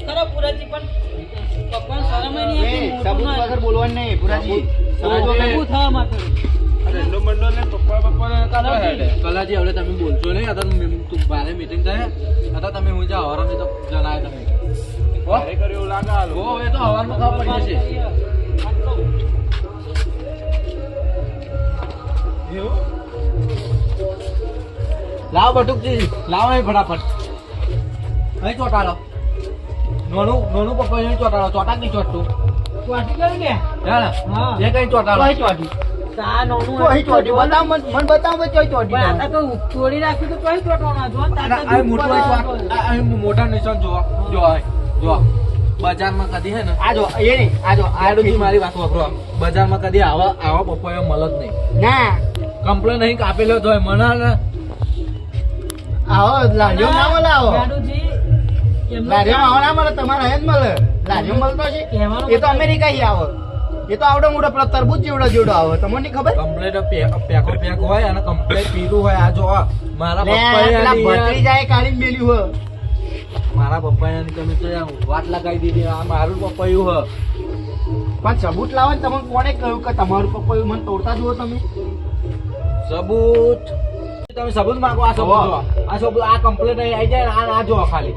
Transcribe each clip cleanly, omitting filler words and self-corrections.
ખરા પુરાજી પણ પપ્પા શરમ નહીં આવતી. સબૂત વગર બોલવાનું નહીં પુરાજી. સબૂત થવા માટે રંડો મંડો ને પપ્પા કાઢવા હેડે. કલાજી હવે તમે બોલશો નહીં. અત્યારે તું બારે મીટિંગ થાય અત્યારે તમે હું જા હવારા તો જણાય તમે ભારે કર્યું એવું લાગે હાલ. હો એ તો હવારમાં ખબર પડી જશે. એવું? લાવ બટુકજી લાવ અહીં ફટાફટ અહીં ચોટાડો. નોનું પપ્પા અહીં ચોટાડો. ચોટાક નહીં ચોટતું ચોટી ગયું ને હા એ કઈ ચોટાડો. કોઈ ચોટી. આ નાનું કોઈ ચોટી. બતાવ મને બતાવ કે કોઈ ચોટી. પણ આ તો તોડી રાખ્યું તો કોઈ ચોટવાના જો આ મોટું અહીં મોટા નિશાન જોવા જો બજારમાં કદી હે ને આ જો એ નહીં આ જો આડું મારી વાત વાપરો. બજારમાં કદી આવા પપ્પાઓ મળે જ નહીં. ના કમ્પ્લેન અહીં કાપેલો તો મને ને આવો લાજો ના મળે આવો. ગાડુજી એમનો લાજો આવો ના મળે તમારે હે જ મળે. લાજો મળતો છે એ તો અમેરિકા થી આવે. એ તો આવડો મોટો પેલો તરબૂચ જેવડો આવે. તમને નહીં ખબર? કમ્પ્લેટ પેક હોય અને કમ્પ્લેટ પીરું હોય. આ જો મારા પેલા પપ્પાએ ભત્રીજાએ કાઢીને મેલ્યું હોય. મારા પપ્પાએ તમે તો વાત લગાવી દીધી. આ મારું પપ્પાયું હ. પણ સબૂત લાવો ને તમને કોણે કહ્યું કે તમારું પપ્પા મને તોડતા જુઓ તમે? સબૂત તમે સબૂત માંગો. આ સબૂત જો. આ સબૂત આ કમ્પ્લેટ આવી જાય ને આ જો ખાલી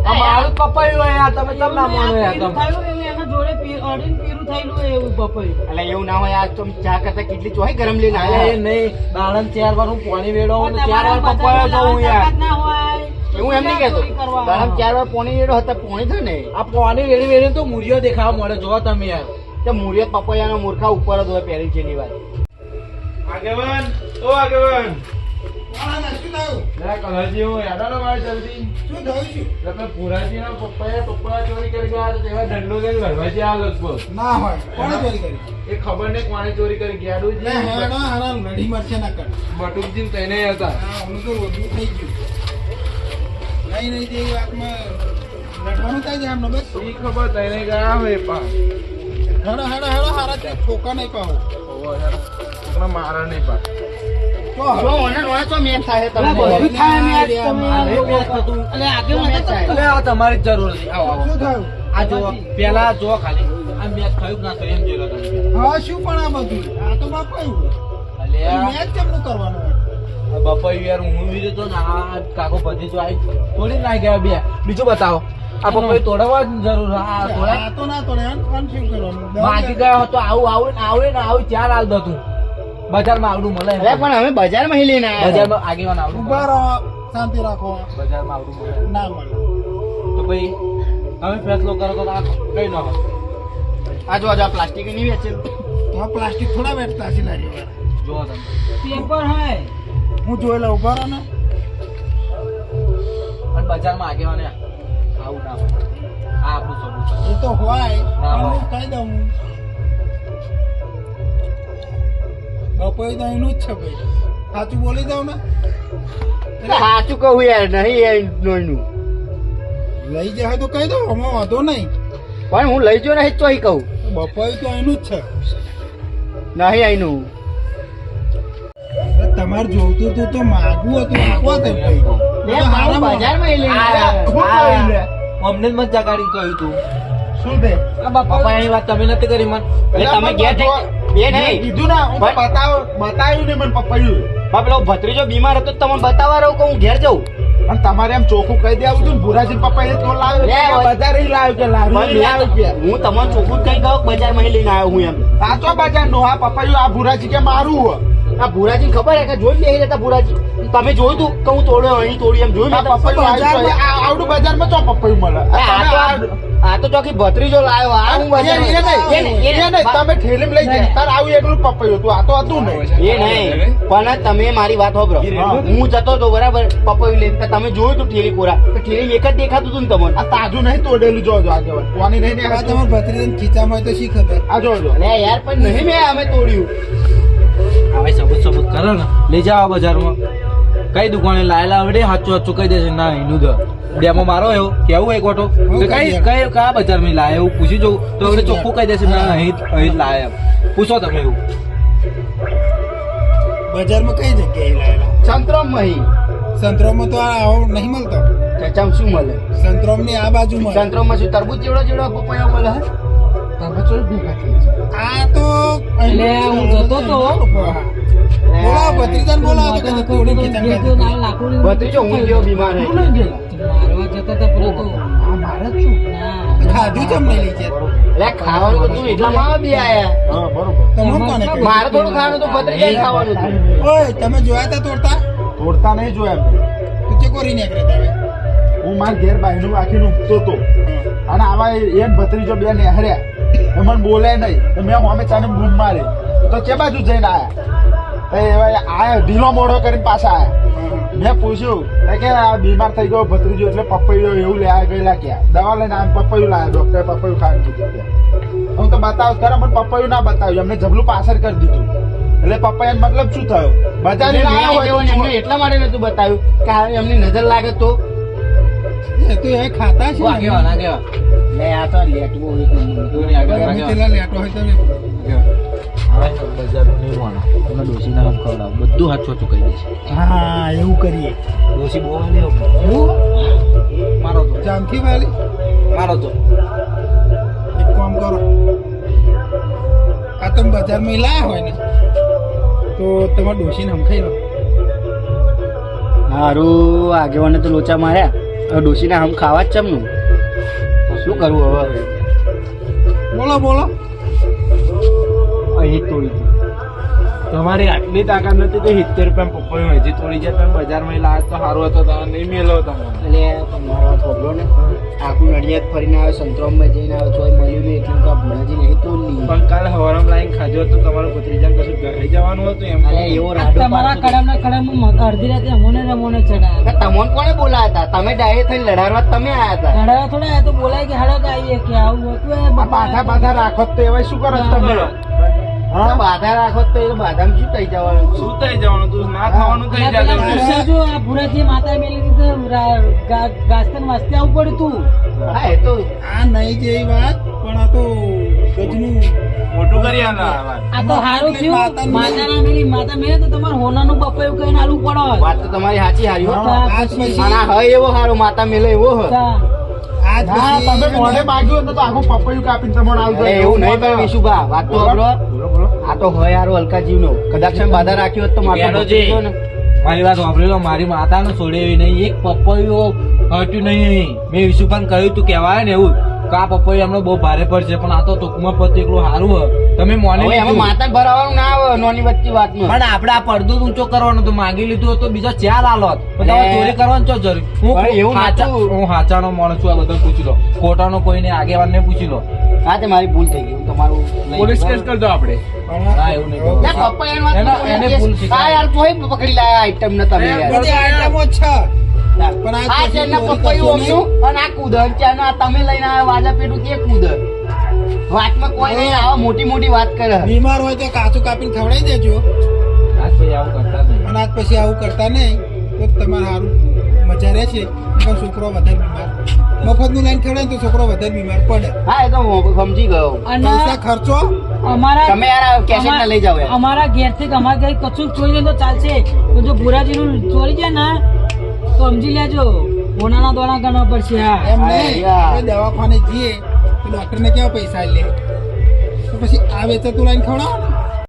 આ મારું પપ્પાયું હોય. આ તમે કેમ ના માનો યાર તમે? થયું એના જોડે અડીને પીરું થયેલું એવું પપૈયું. એટલે એવું ના હોય. આ તમે ચા કરતા કેટલી ચોહી ગરમ લઈને એ આવ્યા. નહીં દાડમ 4 વાર હું પાણી વેડો હું 4 વાર તમારા પપ્પાયો જાઉં યાર. તાકાત ના હોય એવું એમ નહીં કહેતો. ગરમ 4 વાર પોણી વેડો હતા પોણી થાય ને આ પાણી વેડી તો મૂર્યો દેખાવા મળે. જો તમે યાર તો મૂળિયો પપૈયાનો મૂર્ખા ઉપર જ હોય પહેરી છે ની વાત. આગેવાન ઓ આગેવાન લે કલાજી હું યાદાનો ભાઈ જલ્દી એટલે પુરાજીના પપ્પાએ ચોરી કરી ગયા તો તેવા દંડો લઈને ઘરવાજી આ લગભગ ના હોય કોણે ચોરી કરી એ ખબર નહીં કોણે ચોરી કરી ગયા લે હેડો હારા લડી મરશે ના કર બટુકજી તેને હતા. હા હમણાં તો રોજનું થઈ ગયું નહીં તે વાતમાં લડવાનું થાય છે આમને બસ ઈ ખબર તેને ગયા હોય પા હેડો હેડો હેડો હારા તે ઠોકા નહીં પાવો ઓવો યાર છોકરા મારા નહીં પા તો જો ઓને નોળે તો મેચ થાય છે અલા, તમને. બધું થાય મેચ તમે મારે મેચ થતું. અલે આગળ નતા થતું? એટલે આ તમારી જ જરૂર છે. આવો આવો શું થયું આ જો પેલા જો ખાલી આ મેચ થયું કે ના થયું એમ જોઈ લો તમે. હા શું પણ આ બધું આ તો બાપાયું અલ્યા મેચ કેમનું કરવાનું બાપા યાર હું વિડીયો તો ના કાકો બધી જો આવી થોડી ના ગયા બે. બીજું બતાવો આ પપ્પાએ તોડવા જ જરૂર. આ તોડા આ તો ના તોડે આમ શું કરવાનું બાકી ગયો તો આવું ને આવું ચાર હાલ દતું બજારમાં આવડું મળે. અરે પણ અમે બજારમાં હી લઈને આવ્યા. બજારમાં આગેવાન આવડું ઉભા રહો શાંતિ રાખો બજારમાં આવડું મળે ના મળે તો ભાઈ હવે ફેસલો કરો તો આ કઈ ન હોય. આ જો આ પ્લાસ્ટિક નહીં વેચેલું. તો પ્લાસ્ટિક થોડા વેચતા હશે લારી જો તમે પેપર હોય હું જોયેલા ઉભા રહો ને અને બજારમાં આગેવાને આવું ના હોય. આ આપણું સબૂત છે. એ તો હોય ના પણ હોય. હું કહી દઉં બપોરે તો એનું જ છે ભાઈ સાચું બોલી દઉં ને સાચું કહું યાર નહીં યાર નોયનું. લઈ જાય તો કહી દઉં અમે વાંધો નહીં પણ હું લઈ જો નહીં તોય કહું બપોરે તો એનું જ છે નહીં આઈનું. તમારે જોતું હતું તો માગવું હતું આપવા તે ભાઈ લે મારું બજારમાં હી લઈને આવ્યા. શું કહ્યું લે? અમને જ મત જગાડી કહ્યું તું. શું તે પપ્પા એની વાત તમે નથી કરી મન. એટલે તમે ગયા છે બે નહીં કીધું ના હું બતાવ્યું ને મને પપ્પાયું પણ પેલો ભત્રીજો બીમાર હતો તો તમને બતાવવા રહું કે હું ઘેર જાઉં. અને તમારે એમ ચોખ્ખું કહી દેવું હતું ને ભુરાજી પપ્પા એ તો લાવ્યો લે, બજાર લાવ્યો કે લાવ્યો કે હું તમને ચોખ્ખું જ કઈ કહું બજારમાં હી લઈને આવ્યો હું એમ. સાચો બજાર નો આ પપ્પાયું આ ભુરાજી કે મારું હો. આ ભુરાજી ખબર હે કે જોઈ બેહી જતા ભુરાજી તમે જોયું તું કે હું તોડ્યો અહીં તોડી એમ જોયું આ મેં તો? પપ્પાયું આવ્યું છે. આ આવડું બજારમાં ચો પપ્પાયું મળે આ તો ચોકી ભત્રીજો લાવ્યો. આ હું બજારમાં- એ નહીં. તમે ઠેલીમાં લઈ ગયા તાર આવું એકલું પપ્પાયું હતું આ તો હતું નહીં એ નહીં પણ તમે મારી વાત સાંભળો. હું જતો હતો બરાબર પપૈયું લઈને તો તમે જોયું તું ઠેલી કોરા તો ઠેલી એક જ દેખાતું હતું ને તમને. આ તાજું નહીં તોડેલું જોજો આગેવાન કોની નહીં આ દેખાતું. તમારા ભત્રીજાને ખીચામાં હોય તો શી ખબર આ જોજો અરે યાર પણ નહીં મેં અમે તોડ્યું. હવે સબૂત કરો ને લઈ જાઓ બજારમાં. કઈ દુકાને લાયેલા આવડે હાચું કહી દેશે ના એનું તો ડેમો મારો એવો કેવું એક ઓટો કઈ કયા બજારમાં લાય એવું પૂછી જવું તો હવે ચોખ્ખું કહી દેશે ના અહીં લાય એમ પૂછો તમે એવું. બજારમાં કઈ જગ્યાએ લાયેલા સંતરામ મહી સંતરામમાં તો આવો નહીં મળતો. ચચામાં શું મળે? સંતરામની આ બાજુ મળે. સંતરામમાં શું તરબૂચ જેવડો પપૈયા મળે હે? તરબૂચો ભેગા થઈ છે. આ તો એટલે હું જતો તો. બોલાવો ભત્રીજાને બોલાવો તો કદી તોડી ખેંચાણ કરી દીધી. ભત્રીજો હું જેવો બીમાર હે. મારવા જતા હતા પેલો તો. આ મારે જ છું. ના. ખાધું જ અમને લઈ જાય. એટલે ખાવાનું તો તું એટલામાં બી આયા. તમને કોને કહ્યું? મારે થોડું ખાવાનું તો ભત્રીજાએ ખાવાનું હતું. ઓય તમે જોયા તા તોડતા? તોડતા નહીં જોયા મેં. તો તે કોરી નીકળે તાવે. હું મારા ઘેર બાયનું આખીને ઊંઘતો હતો અને આવા એક ભત્રીજો બે નેહર્યા એ મને બોલે નહીં તો મેં અમે ચાને બૂમ મારી તો કે બાજુ જઈને આયા ઢીલો મોડો કરીને પાછા આયા મેં પૂછ્યું કે આ બીમાર થઈ ગયો ભત્રીજો એટલે પપૈયો એવું લેવા ગયેલા ક્યાં દવા લઈને આમ પપૈયું લાયા ડોક્ટરે પપૈયું ખાવાનું કીધું ત્યાં હું તો બતાવ ખરા મને પપૈયું ના બતાવ્યું અમને જબલું પાછળ કરી દીધું એટલે પપૈયાનો મતલબ શું થયો બજારે લાયા હોય તો એમને એટલા માટે નતું બતાવ્યું કે હવે એમની નજર લાગે તો એ તો એ ખાતા છે ને. લે આ તો લેટવો એક નંબર. ગમે તેટલા લેટો હોય તો લે. બધું હાથ ચોચું કહી દેશે. હા એવું કરીએ. ડોસી બહુ વાલી હો. મારો તો જામથી વાલી મારો તો એક કામ કરો, આ તમે બજારમાં લાયા હોય ને તો તમારે ડોશીને હમખાઈ લો. હારું આગેવાને તો લોચા માર્યા હવે ડોશીના હમ ખાવા જ ચમનું શું કરવું હવે? બોલો બોલો. અહીં તોડી હતી તમારી આટલી તાકાત નથી તો 70 રૂપિયા પપૈયું હજી તોડી જાય તમે બજારમાં લાવે તો સારું હતો તમે નહીં મેલો તમે એટલે મારો વાત સાંભળો ને આખું નડિયાદ ફરીને આવ્યો સંતરામમાં જઈને આવ્યો ચોય મળ્યું નહીં એટલે તો ભુણાજી નહીં તોડી પણ કાલે હવારમાં લાઈન ખાજો તો તમારું ભત્રીજા કશું ઘરે જવાનું હતું એમ અરે એવો રાડો તમારા કડમના કડમ અડધી રાતે અમોને રમોને ચડાયા. તમોન કોને બોલાયા હતા? તમે ડાયરેક્ટ થઈને લડાડવા તમે આયા હતા. ચડાયા થોડા આ તો બોલાય કે હાલો તો આવીએ કે આવું હતું એ બાધા બાધા રાખો તો એવા શું કરો છો તમે હા બાધા રાખો તો એ બાધામાં શું થઈ જવાનું? શું થઈ જવાનું તું ના ખાવાનું થઈ જાય પૂછ્યા જો આ ભુરાજી માતા મેલી દીધું ગાસ્તન વાસ્તે આવું પડ્યું તું. હા એ તો આ નહીં જેવી વાત પણ આ તો ગજનું મોટું કરી આલા આ તો હારું થયું માતાના મેલી માતા મેલે તો તમારે હોનાનું બપાયું કહીને આલું પડો. વાત તો તમારી સાચી હારી હો. આજ પછી અને આ હય એવો હારો માતા મેલે એવો હ. આજ ના તમે પછી મોઢે માગ્યું હતું તો આખું પપૈયું કાપીને તમને આવજો અરે એવું નહીં પણ વિશુભા વાત તો સાંભળો. બોલો બોલો આ તો હોય હારો હલકા જીવનો કદાચ એમ બાધા રાખ્યો હોત તો માથું બેનોજી. બચી ગયો ને. મારી વાત સાંભળેલો મારી માતાને છોડે એવી નહીં એક પપૈયું હટ્યું નહીં. મેં વિશુભાઈ કહ્યું તું કહેવાય ને એવું કે આ પપૈયું હમણાં બહુ ભારે પડશે પણ આ તો ટૂંકમાં પતિ એકલું સારું હોય તમે મોને હવે એમાં માતા ભરાવાનું ના આવે નોની વચ્ચે વાતમાં. પણ આપણે આ પડદો ઊંચો કરવાનો તો માંગી લીધું તો બીજા ચાર આલોત પણ તમારે લે. ચોરી કરવાનું ચો જરૂર પણ એવું નહોતું. હું હાચાનો માણસ છું આ બધું પૂછી લો ખોટાનો કોઈને આગેવાનને પૂછી લો. હા તે મારી ભૂલ થઈ ગઈ હું તમારું લઈ પોલીસ ગયો. કેસ કરજો આપણે ના એવું નહીં લે, પપ્પાયાની વાત એના- તો એને તમે ભૂલ કેસ- શીખાય. હા યાર તોય પકડી લાયા આઈટમ ને તમે યાર. બધી આઈટમો છે પણ આ આજ છે ને પછી પપૈયું ચોરી અમનું અને આ કૂદર ચાનો આ તમે લઈને આવ્યા વાજા પેટું તે કૂદર. વાતમાં કોઈ નહીં આવા મોટી મોટી વાત કરે. બીમાર હોય તો કાચું કાપીને ખવડાવી દેજો આજ પછી આવું કરતા નહીં. અને આજ પછી આવું કરતા નહીં તો તમારે સારું મજા રહે છે નકર છોકરો વધારે બીમાર મફતનું લાઈન ખવડાવે ને તો છોકરો વધારે બીમાર પડે. હા એ તો હું સમજી ગયો. અને પૈસા ખર્ચો અમારા તમે યાર આ કેસેટ ને લઈ જાઓ યાર. અમારા ઘેરથી કે અમારા ઘરે કશું ચોરી જાય તો ચાલશે પણ જો ભુરાજીનું ચોરી જાય ને તો સમજી લેજો હોનાના દોણા ગણવા પડશે. હા એમ હા, નહીં યાર. એ દવાખાને જઈએ તો ડોક્ટરને કેવા પૈસા લે તો પછી આ વેચાતું લાઈન ખવડાવો ને